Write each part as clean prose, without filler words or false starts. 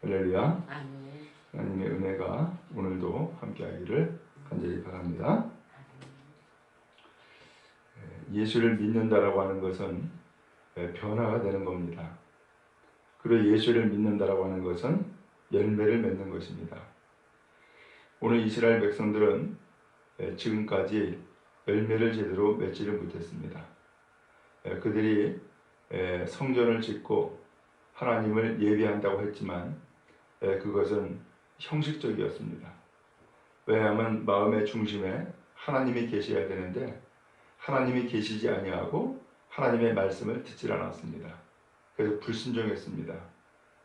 할렐루야. 하나님의 은혜가 오늘도 함께하기를 간절히 바랍니다. 예수를 믿는다라고 하는 것은 변화가 되는 겁니다. 그리고 예수를 믿는다라고 하는 것은 열매를 맺는 것입니다. 오늘 이스라엘 백성들은 지금까지 열매를 제대로 맺지를 못했습니다. 그들이 성전을 짓고 하나님을 예배한다고 했지만 그것은 형식적이었습니다. 왜냐하면 마음의 중심에 하나님이 계셔야 되는데 하나님이 계시지 아니하고 하나님의 말씀을 듣질 않았습니다. 그래서 불순종했습니다.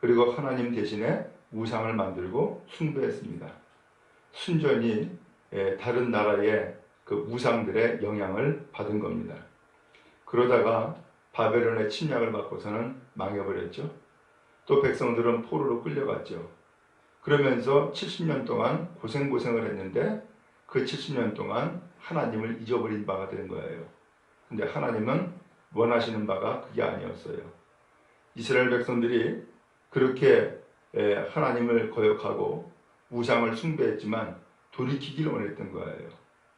그리고 하나님 대신에 우상을 만들고 숭배했습니다. 순전히 다른 나라의 그 우상들의 영향을 받은 겁니다. 그러다가 바벨론의 침략을 받고서는 망해버렸죠. 또 백성들은 포로로 끌려갔죠. 그러면서 70년 동안 고생을 했는데 그 70년 동안 하나님을 잊어버린 바가 된 거예요. 근데 하나님은 원하시는 바가 그게 아니었어요. 이스라엘 백성들이 그렇게 하나님을 거역하고 우상을 숭배했지만 돌이키기를 원했던 거예요.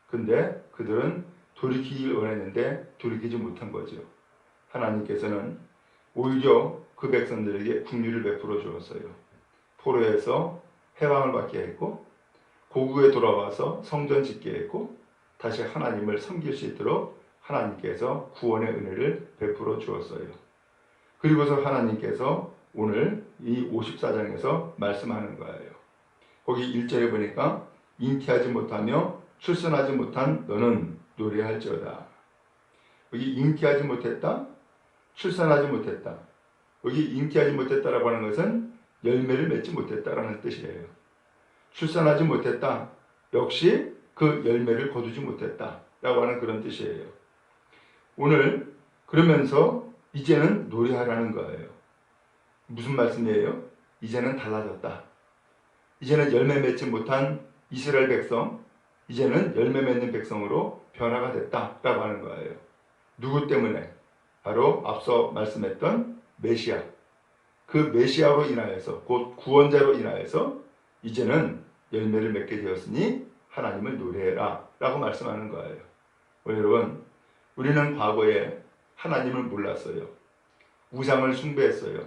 근데 그들은 돌이키기를 원했는데 돌이키지 못한 거죠. 하나님께서는 오히려 그 백성들에게 긍휼을 베풀어 주었어요. 포로에서 해방을 받게 했고 고국에 돌아와서 성전 짓게 했고 다시 하나님을 섬길 수 있도록 하나님께서 구원의 은혜를 베풀어 주었어요. 그리고서 하나님께서 오늘 이 54장에서 말씀하는 거예요. 거기 1절에 보니까 잉태하지 못하며 출산하지 못한 너는 노래할지어다. 여기 잉태하지 못했다, 출산하지 못했다. 여기 잉태하지 못했다라고 하는 것은 열매를 맺지 못했다라는 뜻이에요. 출산하지 못했다, 역시 그 열매를 거두지 못했다라고 하는 그런 뜻이에요. 오늘 그러면서 이제는 노래하라는 거예요. 무슨 말씀이에요? 이제는 달라졌다. 이제는 열매 맺지 못한 이스라엘 백성, 이제는 열매 맺는 백성으로 변화가 됐다라고 하는 거예요. 누구 때문에? 바로 앞서 말씀했던 메시아. 그 메시아로 인하여서, 곧 구원자로 인하여서 이제는 열매를 맺게 되었으니 하나님을 노래해라 라고 말씀하는 거예요. 여러분, 우리는 과거에 하나님을 몰랐어요. 우상을 숭배했어요.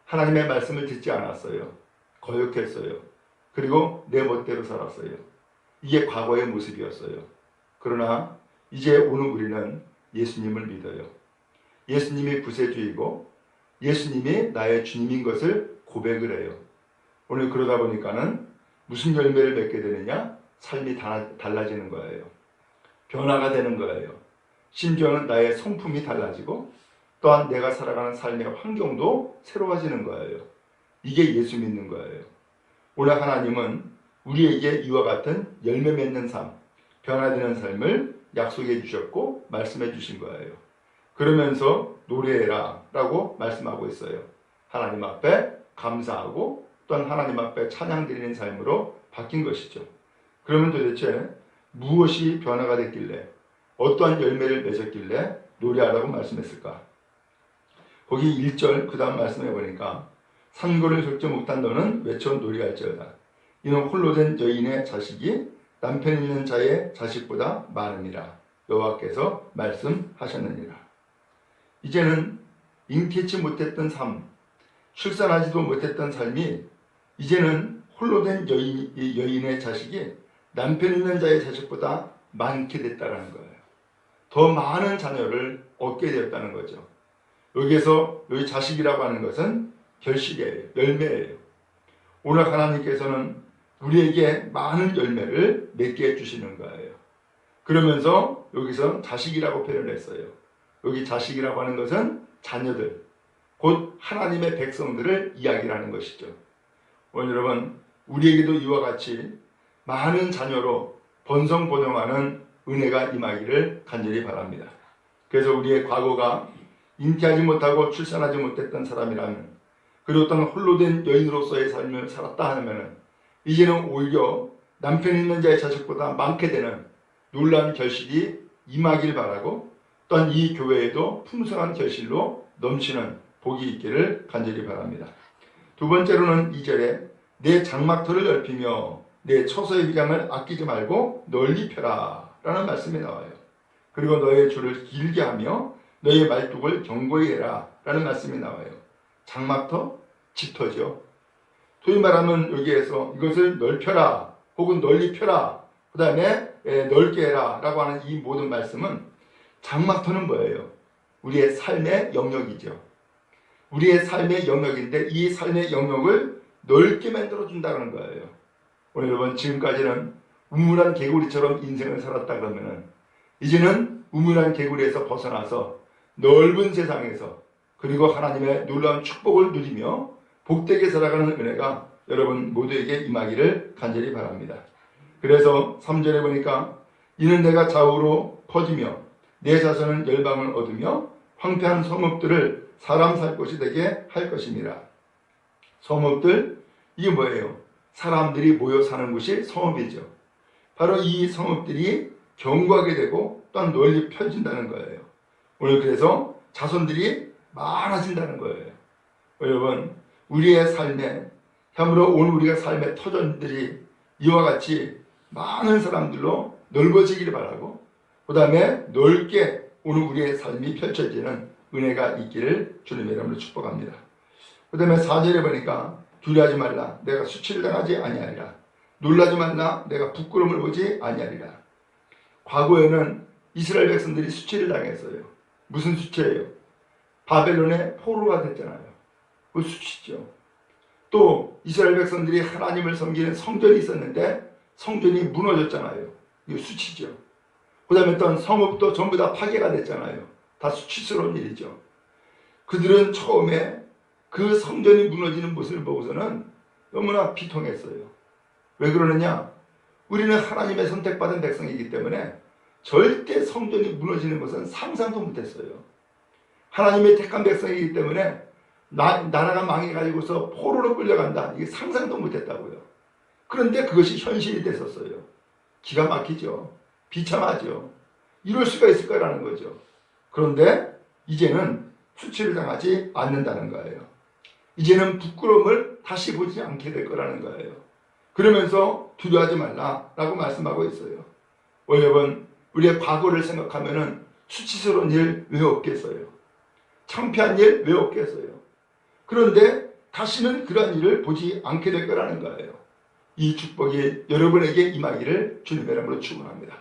하나님의 말씀을 듣지 않았어요. 거역했어요. 그리고 내 멋대로 살았어요. 이게 과거의 모습이었어요. 그러나 이제 오늘 우리는 예수님을 믿어요. 예수님이 구세주이고 예수님이 나의 주님인 것을 고백을 해요. 오늘 그러다 보니까는 무슨 열매를 맺게 되느냐? 삶이 달라지는 거예요. 변화가 되는 거예요. 심지어는 나의 성품이 달라지고 또한 내가 살아가는 삶의 환경도 새로워지는 거예요. 이게 예수 믿는 거예요. 오늘 하나님은 우리에게 이와 같은 열매 맺는 삶, 변화되는 삶을 약속해 주셨고 말씀해 주신 거예요. 그러면서 노래해라 라고 말씀하고 있어요. 하나님 앞에 감사하고 또한 하나님 앞에 찬양 드리는 삶으로 바뀐 것이죠. 그러면 도대체 무엇이 변화가 됐길래 어떠한 열매를 맺었길래 노래하라고 말씀했을까? 거기 1절 그 다음 말씀해 보니까 산고를 적지 못한 너는 외쳐 노래할지어다. 이는 홀로 된 여인의 자식이 남편 있는 자의 자식보다 많으니라. 여호와께서 말씀하셨느니라. 이제는 잉태치 못했던 삶, 출산하지도 못했던 삶이 이제는 홀로 된 여인의 자식이 남편 있는 자의 자식보다 많게 됐다는 거예요. 더 많은 자녀를 얻게 되었다는 거죠. 여기에서 여기 자식이라고 하는 것은 결실이에요. 열매예요. 오늘 하나님께서는 우리에게 많은 열매를 맺게 해주시는 거예요. 그러면서 여기서 자식이라고 표현했어요. 여기 자식이라고 하는 것은 자녀들, 곧 하나님의 백성들을 이야기하는 것이죠. 오늘 여러분, 우리에게도 이와 같이 많은 자녀로 번성번영하는 은혜가 임하기를 간절히 바랍니다. 그래서 우리의 과거가 잉태하지 못하고 출산하지 못했던 사람이라면, 그리고 어떤 홀로 된 여인으로서의 삶을 살았다 하면 이제는 오히려 남편 있는 자의 자식보다 많게 되는 놀라운 결실이 임하길 바라고, 또한 이 교회에도 풍성한 결실로 넘치는 복이 있기를 간절히 바랍니다. 두 번째로는 2절에 내 장막터를 넓히며 내 처소의 휘장을 아끼지 말고 널리 펴라 라는 말씀이 나와요. 그리고 너의 줄을 길게 하며 너의 말뚝을 견고히 해라 라는 말씀이 나와요. 장막터, 집터죠. 소위 말하면 여기에서 이것을 넓혀라 혹은 널리 펴라, 그 다음에 넓게 해라 라고 하는 이 모든 말씀은, 장막터는 뭐예요? 우리의 삶의 영역이죠. 우리의 삶의 영역인데 이 삶의 영역을 넓게 만들어준다는 거예요. 오늘 여러분, 지금까지는 우물한 개구리처럼 인생을 살았다 그러면은 이제는 우물한 개구리에서 벗어나서 넓은 세상에서, 그리고 하나님의 놀라운 축복을 누리며 복되게 살아가는 은혜가 여러분 모두에게 임하기를 간절히 바랍니다. 그래서 3절에 보니까 이는 내가 좌우로 퍼지며 내 자손은 열방을 얻으며 황폐한 성읍들을 사람 살 곳이 되게 할 것입니다. 성읍들, 이게 뭐예요? 사람들이 모여 사는 곳이 성읍이죠. 바로 이 성읍들이 견고하게 되고 또한 널리 펴진다는 거예요. 오늘 그래서 자손들이 많아진다는 거예요. 여러분, 우리의 삶에, 참으로 오늘 우리가 삶의 터전들이 이와 같이 많은 사람들로 넓어지기를 바라고, 그 다음에 넓게 오늘 우리의 삶이 펼쳐지는 은혜가 있기를 주님의 이름으로 축복합니다. 그 다음에 4절에 보니까 두려워하지 말라, 내가 수치를 당하지 아니하리라. 놀라지 말라, 내가 부끄러움을 보지 아니하리라. 과거에는 이스라엘 백성들이 수치를 당했어요. 무슨 수치예요? 바벨론의 포로가 됐잖아요. 그 수치죠. 또 이스라엘 백성들이 하나님을 섬기는 성전이 있었는데 성전이 무너졌잖아요. 이거 수치죠. 그 다음에 또 성읍도 전부 다 파괴가 됐잖아요. 다 수치스러운 일이죠. 그들은 처음에 그 성전이 무너지는 모습을 보고서는 너무나 비통했어요. 왜 그러느냐? 우리는 하나님의 선택받은 백성이기 때문에 절대 성전이 무너지는 것은 상상도 못했어요. 하나님의 택한 백성이기 때문에 나라가 망해가지고서 포로로 끌려간다, 이게 상상도 못했다고요. 그런데 그것이 현실이 됐었어요. 기가 막히죠. 비참하죠. 이럴 수가 있을까라는 거죠. 그런데 이제는 수치를 당하지 않는다는 거예요. 이제는 부끄러움을 다시 보지 않게 될 거라는 거예요. 그러면서 두려워하지 말라라고 말씀하고 있어요. 여러분, 우리의 과거를 생각하면은 수치스러운 일 왜 없겠어요? 창피한 일 왜 없겠어요? 그런데 다시는 그런 일을 보지 않게 될 거라는 거예요. 이 축복이 여러분에게 임하기를 주님의 이름으로 축원합니다.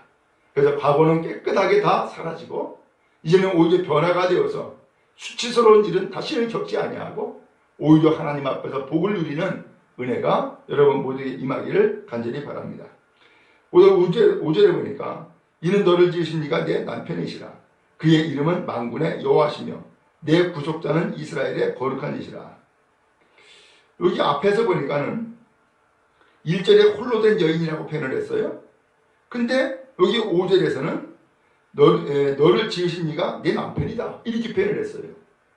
그래서 과거는 깨끗하게 다 사라지고 이제는 오히려 변화가 되어서 수치스러운 일은 다시는 겪지 아니하고 오히려 하나님 앞에서 복을 누리는 은혜가 여러분 모두에게 임하기를 간절히 바랍니다. 오늘 5절에 보니까 이는 너를 지으신 이가 내 남편이시라. 그의 이름은 만군의 여호와시며 내 구속자는 이스라엘의 거룩한 이시라. 여기 앞에서 보니까는 1절에 홀로 된 여인이라고 표현을 했어요. 근데 여기 5절에서는 너를 지으신 이가 내 남편이다, 이렇게 표현을 했어요.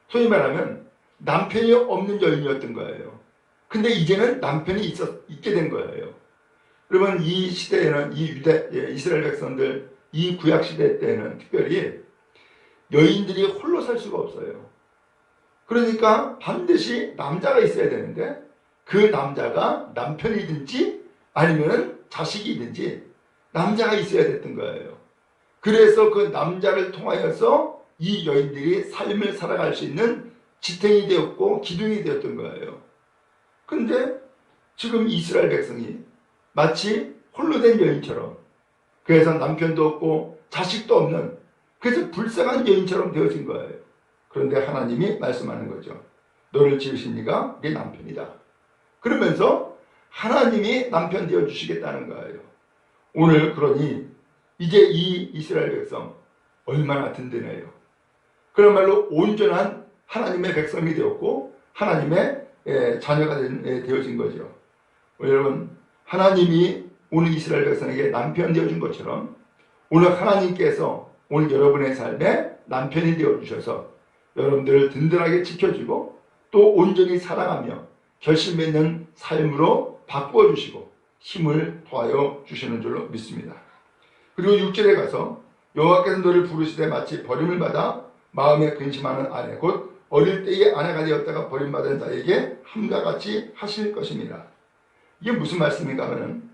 소위 말하면 남편이 없는 여인이었던 거예요. 근데 이제는 남편이 있게 된 거예요. 그러면 이 시대에는 이스라엘 백성들, 이 구약 시대 때는 특별히 여인들이 홀로 살 수가 없어요. 그러니까 반드시 남자가 있어야 되는데 그 남자가 남편이든지 아니면 자식이든지 남자가 있어야 됐던 거예요. 그래서 그 남자를 통하여서 이 여인들이 삶을 살아갈 수 있는 지탱이 되었고 기둥이 되었던 거예요. 근데 지금 이스라엘 백성이 마치 홀로 된 여인처럼, 그래서 남편도 없고 자식도 없는, 그래서 불쌍한 여인처럼 되어진 거예요. 그런데 하나님이 말씀하는 거죠. 너를 지으신 이가 네 남편이다. 그러면서 하나님이 남편 되어주시겠다는 거예요. 오늘 그러니 이제 이 이스라엘 백성 얼마나 든든해요. 그야말로 온전한 하나님의 백성이 되었고 하나님의 자녀가 되어진 거죠. 여러분, 하나님이 오늘 이스라엘 백성에게 남편 되어준 것처럼 오늘 하나님께서 오늘 여러분의 삶에 남편이 되어주셔서 여러분들을 든든하게 지켜주고 또 온전히 사랑하며 결심 맺는 삶으로 바꾸어 주시고 힘을 더하여 주시는 줄로 믿습니다. 그리고 6절에 가서 여호와께서 너를 부르시되 마치 버림을 받아 마음에 근심하는 아내 곧 어릴 때의 아내가 되었다가 버림받은 자에게 함과 같이 하실 것입니다. 이게 무슨 말씀인가 하면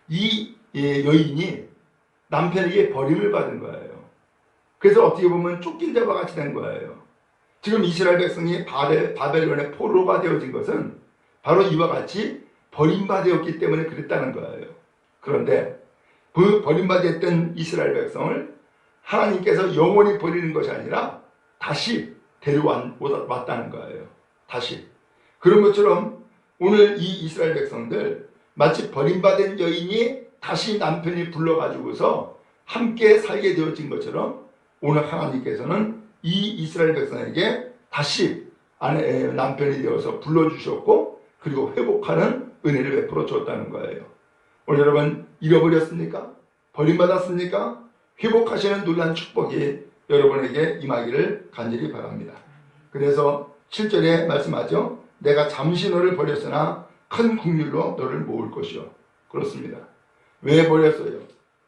이 여인이 남편에게 버림을 받은 거예요. 그래서 어떻게 보면 쫓긴 자와 같이 된 거예요. 지금 이스라엘 백성이 바벨론의 포로가 되어진 것은 바로 이와 같이 버림받았기 때문에 그랬다는 거예요. 그런데 그 버림받았던 이스라엘 백성을 하나님께서 영원히 버리는 것이 아니라 다시 데려왔다는 거예요. 다시. 그런 것처럼 오늘 이 이스라엘 백성들 마치 버림받은 여인이 다시 남편이 불러가지고서 함께 살게 되어진 것처럼 오늘 하나님께서는 이 이스라엘 백성에게 다시 남편이 되어서 불러주셨고 그리고 회복하는 은혜를 베풀어 줬다는 거예요. 오늘 여러분 잃어버렸습니까? 버림받았습니까? 회복하시는 놀라운 축복이 여러분에게 임하기를 간절히 바랍니다. 그래서 7절에 말씀하죠. 내가 잠시 너를 버렸으나 큰 긍휼로 너를 모을 것이요. 그렇습니다. 왜 버렸어요?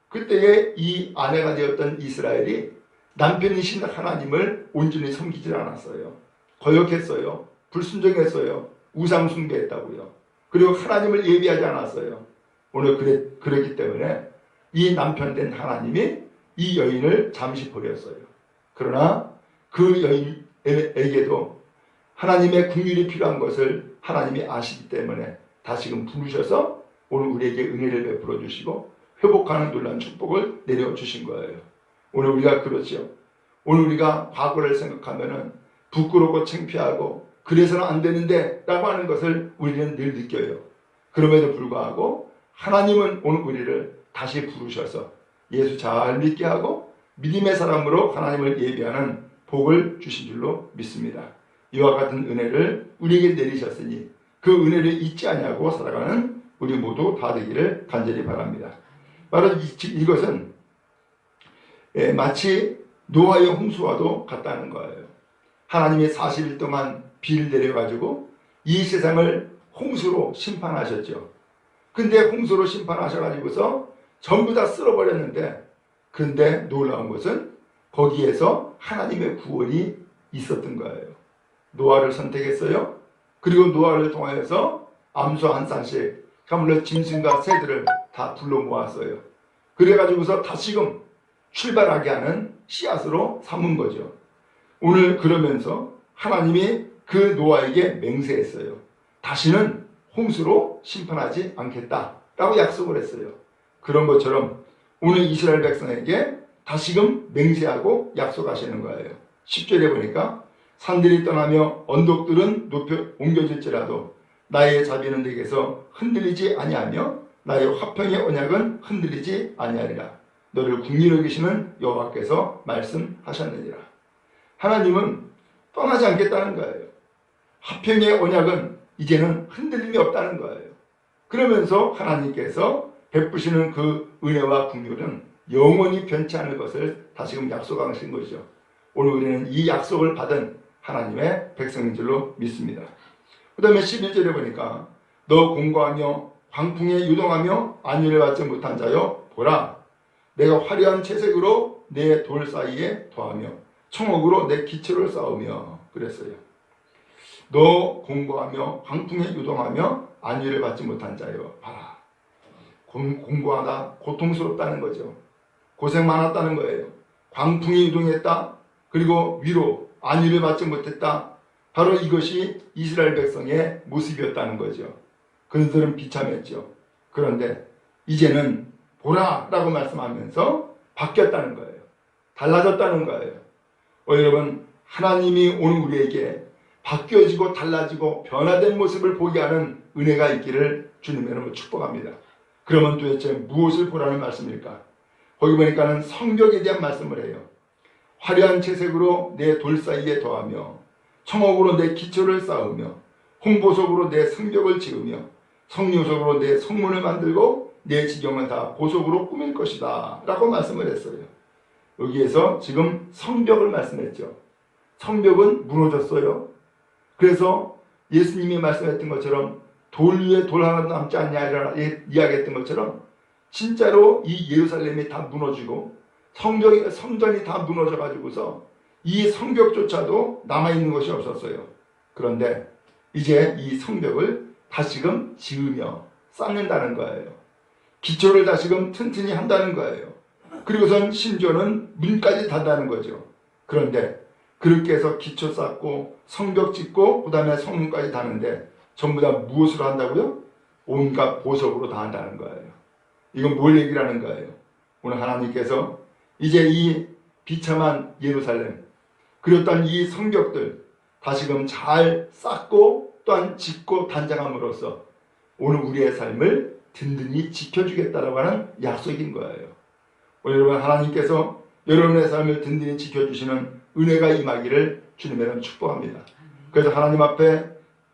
그때에 이 아내가 되었던 이스라엘이 남편이신 하나님을 온전히 섬기지 않았어요. 거역했어요. 불순종했어요. 우상 숭배했다고요. 그리고 하나님을 예비하지 않았어요. 오늘 그랬기 때문에 이 남편 된 하나님이 이 여인을 잠시 버렸어요. 그러나 그 여인에게도 하나님의 긍휼이 필요한 것을 하나님이 아시기 때문에 다시금 부르셔서 오늘 우리에게 은혜를 베풀어 주시고 회복하는 놀라운 축복을 내려주신 거예요. 오늘 우리가 그렇죠. 오늘 우리가 과거를 생각하면은 부끄럽고 창피하고 그래서는 안 되는데 라고 하는 것을 우리는 늘 느껴요. 그럼에도 불구하고 하나님은 오늘 우리를 다시 부르셔서 예수 잘 믿게 하고 믿음의 사람으로 하나님을 예비하는 복을 주신 줄로 믿습니다. 이와 같은 은혜를 우리에게 내리셨으니 그 은혜를 잊지 아니하고 살아가는 우리 모두 다 되기를 간절히 바랍니다. 바로 이것은 마치 노아의 홍수와도 같다는 거예요. 하나님이 40일 동안 비를 내려가지고 이 세상을 홍수로 심판하셨죠. 근데 홍수로 심판하셔가지고서 전부 다 쓸어버렸는데 그런데 놀라운 것은 거기에서 하나님의 구원이 있었던 거예요. 노아를 선택했어요. 그리고 노아를 통하여서 암소 한 쌍씩 가물러 짐승과 새들을 다 불러 모았어요. 그래가지고서 다시금 출발하게 하는 씨앗으로 삼은 거죠. 오늘 그러면서 하나님이 그 노아에게 맹세했어요. 다시는 홍수로 심판하지 않겠다라고 약속을 했어요. 그런 것처럼 오늘 이스라엘 백성에게 다시금 맹세하고 약속하시는 거예요. 10절에 보니까 산들이 떠나며 언덕들은 높여 옮겨질지라도 나의 자비는 내게서 흔들리지 아니하며 나의 화평의 언약은 흔들리지 아니하리라. 너를 긍휼히 여기시는 여호와께서 말씀하셨느니라. 하나님은 떠나지 않겠다는 거예요. 화평의 언약은 이제는 흔들림이 없다는 거예요. 그러면서 하나님께서 베푸시는 그 은혜와 긍휼은 영원히 변치 않을 것을 다시금 약속하신 것이죠. 오늘 우리는 이 약속을 받은 하나님의 백성인 줄로 믿습니다. 그 다음에 11절에 보니까 너 공고하며 광풍에 유동하며 안위를 받지 못한 자여 보라 내가 화려한 채색으로 내 돌 사이에 더하며 청옥으로 내 기초를 쌓으며 그랬어요. 너 공고하며 광풍에 유동하며 안위를 받지 못한 자여 봐라. 공고하다 고통스럽다는 거죠. 고생 많았다는 거예요. 광풍이 유동했다. 그리고 위로 안위를 받지 못했다. 바로 이것이 이스라엘 백성의 모습이었다는 거죠. 그들은 비참했죠. 그런데 이제는 보라 라고 말씀하면서 바뀌었다는 거예요. 달라졌다는 거예요. 여러분 하나님이 오늘 우리에게 바뀌어지고 달라지고 변화된 모습을 보게 하는 은혜가 있기를 주님의 이름으로 축복합니다. 그러면 도대체 무엇을 보라는 말씀일까? 거기 보니까는 성벽에 대한 말씀을 해요. 화려한 채색으로 내 돌 사이에 더하며 청옥으로 내 기초를 쌓으며 홍보석으로 내 성벽을 지으며 성류석으로 내 성문을 만들고 내 지경은 다 보석으로 꾸밀 것이다 라고 말씀을 했어요. 여기에서 지금 성벽을 말씀했죠. 성벽은 무너졌어요. 그래서 예수님이 말씀했던 것처럼 돌 위에 돌 하나 남지 않냐 이야기했던 것처럼 진짜로 이 예루살렘이 다 무너지고 성전이 다 무너져 가지고서 이 성벽조차도 남아있는 것이 없었어요. 그런데 이제 이 성벽을 다시금 지으며 쌓는다는 거예요. 기초를 다시금 튼튼히 한다는 거예요. 그리고선 심지어는 문까지 단다는 거죠. 그런데 그렇게 해서 기초 쌓고 성벽 짓고 그 다음에 성문까지 다는데 전부 다 무엇으로 한다고요? 온갖 보석으로 다 한다는 거예요. 이건 뭘 얘기하는 거예요? 오늘 하나님께서 이제 이 비참한 예루살렘 그리고 또한 이 성벽들 다시금 잘 쌓고 또한 짓고 단장함으로써 오늘 우리의 삶을 든든히 지켜주겠다라고 하는 약속인 거예요. 오늘 여러분 하나님께서 여러분의 삶을 든든히 지켜주시는 은혜가 임하기를 주님의 이름 축복합니다. 그래서 하나님 앞에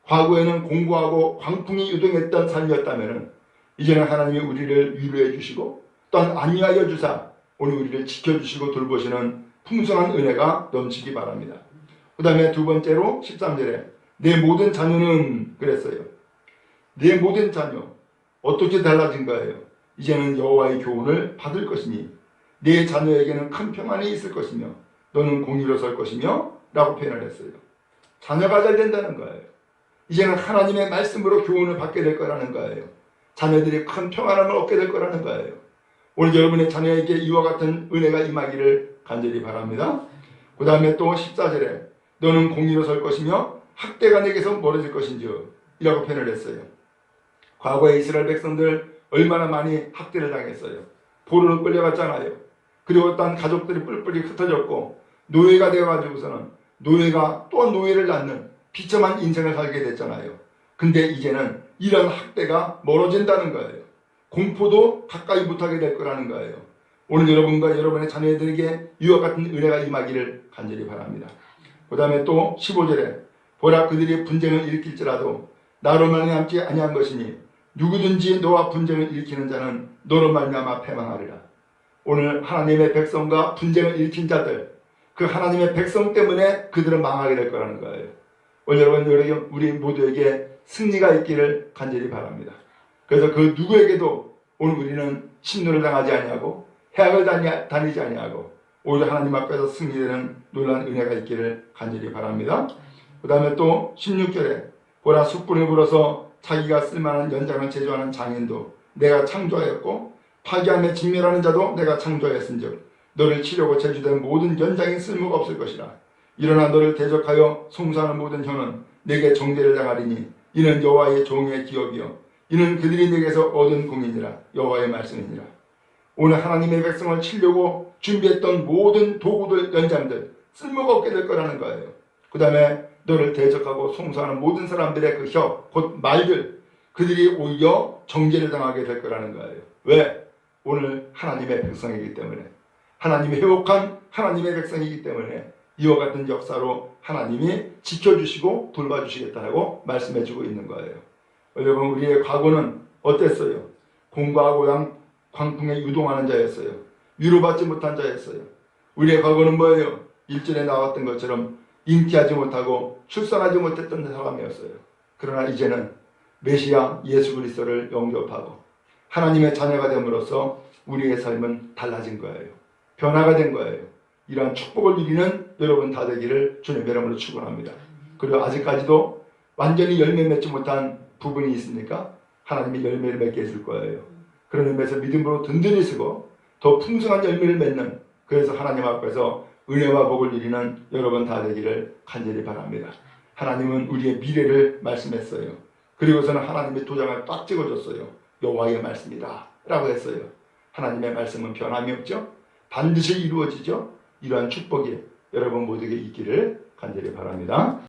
과거에는 공고하고 광풍이 유동했던 삶이었다면 이제는 하나님이 우리를 위로해 주시고 또한 안위하여 주사 오늘 우리를 지켜주시고 돌보시는 풍성한 은혜가 넘치기 바랍니다. 그 다음에 두 번째로 13절에 내 모든 자녀는 그랬어요. 내 모든 자녀 어떻게 달라진 거예요? 이제는 여호와의 교훈을 받을 것이니 내 자녀에게는 큰 평안이 있을 것이며 너는 공의로 설 것이며 라고 표현을 했어요. 자녀가 잘 된다는 거예요. 이제는 하나님의 말씀으로 교훈을 받게 될 거라는 거예요. 자녀들이 큰 평안함을 얻게 될 거라는 거예요. 오늘 여러분의 자녀에게 이와 같은 은혜가 임하기를 간절히 바랍니다. 그 다음에 또 14절에 너는 공의로 설 것이며 학대가 내게서 멀어질 것인지 이라고 표현을 했어요. 과거에 이스라엘 백성들 얼마나 많이 학대를 당했어요. 포로로 끌려갔잖아요. 그리고 또한 가족들이 뿔뿔이 흩어졌고 노예가 되어가지고서는 노예가 또 노예를 낳는 비참한 인생을 살게 됐잖아요. 근데 이제는 이런 학대가 멀어진다는 거예요. 공포도 가까이 못하게 될 거라는 거예요. 오늘 여러분과 여러분의 자녀들에게 이와 같은 은혜가 임하기를 간절히 바랍니다. 그 다음에 또 15절에 보라 그들이 분쟁을 일으킬지라도 나로 말미암지 아니한 것이니 누구든지 너와 분쟁을 일으키는 자는 너로 말미암아 패망하리라. 오늘 하나님의 백성과 분쟁을 일으킨 자들 그 하나님의 백성 때문에 그들은 망하게 될 거라는 거예요. 오늘 여러분 우리 모두에게 승리가 있기를 간절히 바랍니다. 그래서 그 누구에게도 오늘 우리는 심노를 당하지 아니하고 해악을 다니지 아니하고 오히려 하나님 앞에서 승리되는 놀라운 은혜가 있기를 간절히 바랍니다. 그 다음에 또 16절에 보라 숯불을 불어서 자기가 쓸만한 연장을 제조하는 장인도 내가 창조하였고 파괴함에 직면하는 자도 내가 창조하였은즉 너를 치려고 제주된 모든 연장이 쓸모가 없을 것이라. 일어나 너를 대적하여 송사하는 모든 혀는 내게 정죄를 당하리니 이는 여호와의 종의 기업이요 이는 그들이 내게서 얻은 공이니라. 여호와의 말씀이니라. 오늘 하나님의 백성을 치려고 준비했던 모든 도구들 연장들 쓸모가 없게 될 거라는 거예요. 그 다음에 너를 대적하고 송사하는 모든 사람들의 그 혀, 곧 말들 그들이 오히려 정죄를 당하게 될 거라는 거예요. 왜? 오늘 하나님의 백성이기 때문에 하나님의 회복한 하나님의 백성이기 때문에 이와 같은 역사로 하나님이 지켜주시고 돌봐주시겠다고 말씀해주고 있는 거예요. 여러분 우리의 과거는 어땠어요? 공부하고 광풍에 유동하는 자였어요. 위로받지 못한 자였어요. 우리의 과거는 뭐예요? 1절에 나왔던 것처럼 잉태하지 못하고 출산하지 못했던 사람이었어요. 그러나 이제는 메시아 예수 그리스도를 영접하고 하나님의 자녀가 됨으로써 우리의 삶은 달라진 거예요. 변화가 된 거예요. 이러한 축복을 누리는 여러분 다 되기를 주님의 이름으로 축원합니다. 그리고 아직까지도 완전히 열매 맺지 못한 부분이 있습니까? 하나님이 열매를 맺게 해줄 거예요. 그런 의미에서 믿음으로 든든히 쓰고 더 풍성한 열매를 맺는 그래서 하나님 앞에서 은혜와 복을 누리는 여러분 다 되기를 간절히 바랍니다. 하나님은 우리의 미래를 말씀했어요. 그리고서는 하나님의 도장을 딱 찍어줬어요. 여호와의 말씀이다 라고 했어요. 하나님의 말씀은 변함이 없죠. 반드시 이루어지죠. 이러한 축복이 여러분 모두에게 있기를 간절히 바랍니다.